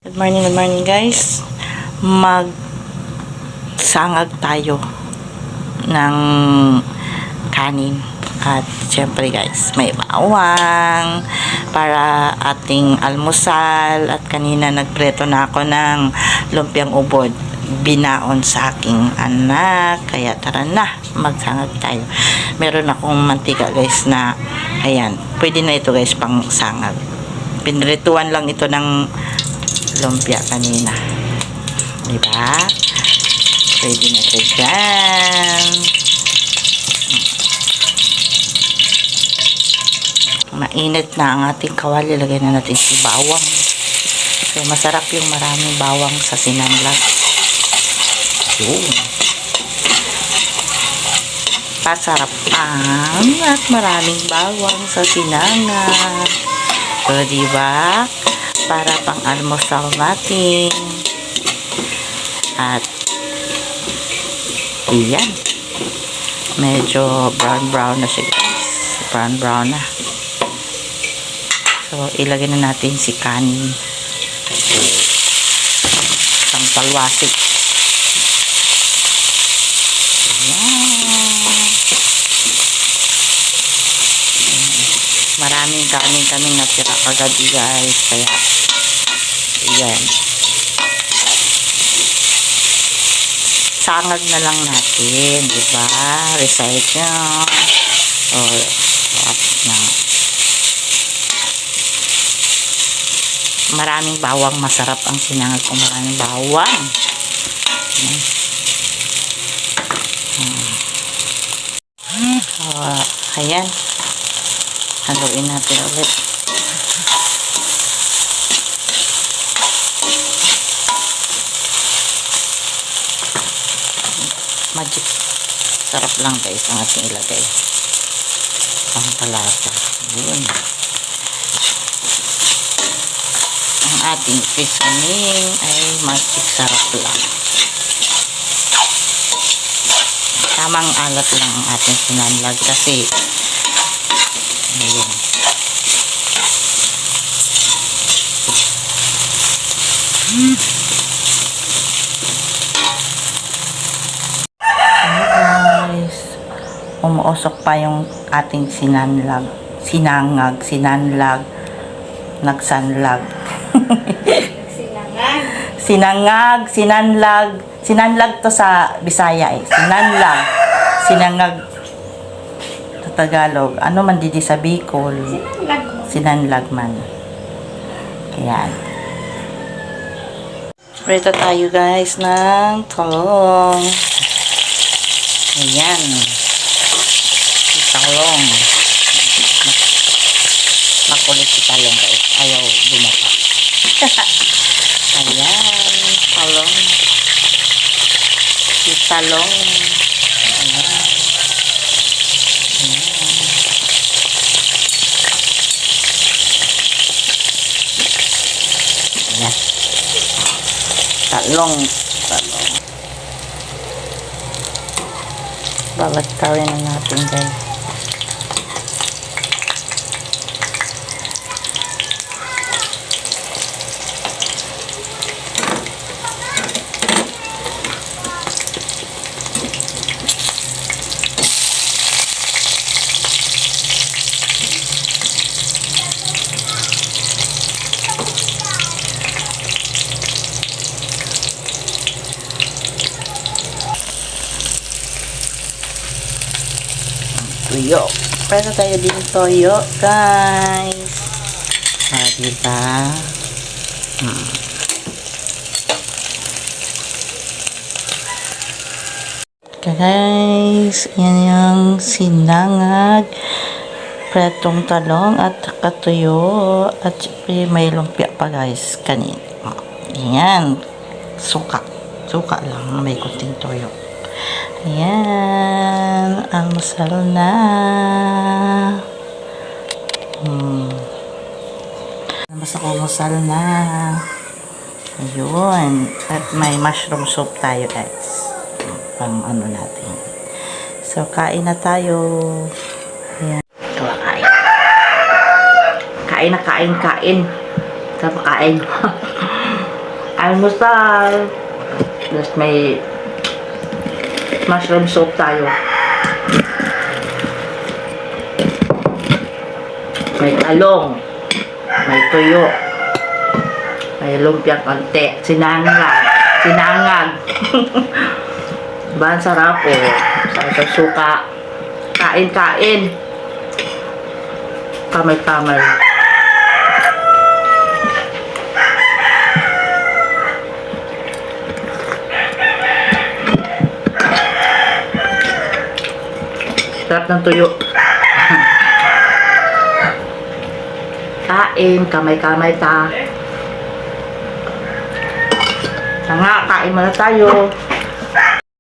Good morning guys. Magsangag tayo ng kanin. At syempre guys, may bawang para ating almusal. At kanina nagpreto na ako ng lumpiang ubod. Binaon sa aking anak. Kaya tara na, magsangag tayo. Meron akong mantika guys na, ayan, pwede na ito guys pang sangag. Pinrituan lang ito ng lumpia kanina, diba? Pwede na ito dyan. Mainit na ang ating kawali. Lagay na natin si bawang. So masarap yung maraming bawang sa sinanglag. Yun, pasarap at maraming bawang sa sinangag. So diba, para pang almusal natin. At iyan, medyo brown na siya guys. Brown na. So ilagay na natin si kanin. Ang talwasik. Maraming kanin kami natira kagabi guys, kaya ayan, sangag na lang natin, diba? Recycle or na. Maraming bawang, masarap ang sinangag kung maraming bawang. Ayan, haluin natin ulit. Magic sarap lang guys ang ating ilagay ang palasa. Yun, ang ating seasoning ay magic sarap lang. Tamang alat lang ang ating sinangag kasi ayun. Umuusok pa yung ating sinangag, nagsanlag. Sinangag to sa Bisaya eh. Sinangag sa Tagalog. Ano man didi sa Bicol? Sinangag man. Ayan. Prito tayo guys ng talong. Ayan. Talong. Makulit si talong guys. Ayaw bumapa. Ayan. Talong. Si talong. Ayan. Ayan. Ayan. Talong. Balat-kawin na natin guys. Tuyo. Pwede tayo din toyo, guys. Diba? Guys, yan yung sinangag, pretong talong at katuyo. At may lumpia pa guys, kanin. Yan. Suka lang. May kunting toyo. Ayan, almusal na. Almusal na. Ayun. At may mushroom soup tayo guys. Pang ano natin. So, kain na tayo. Ayan. Kain. Kain. Sarap kain. almusal. Tapos may mushroom soup tayo. May talong. May tuyo. May lumpiang konti. Sinangag. Ba, ang sarap po. Sa suka. Kain. Kamay-kamay. Sarap ng tuyo. Kain, kamay-kamay ta. Nga, kain muna tayo.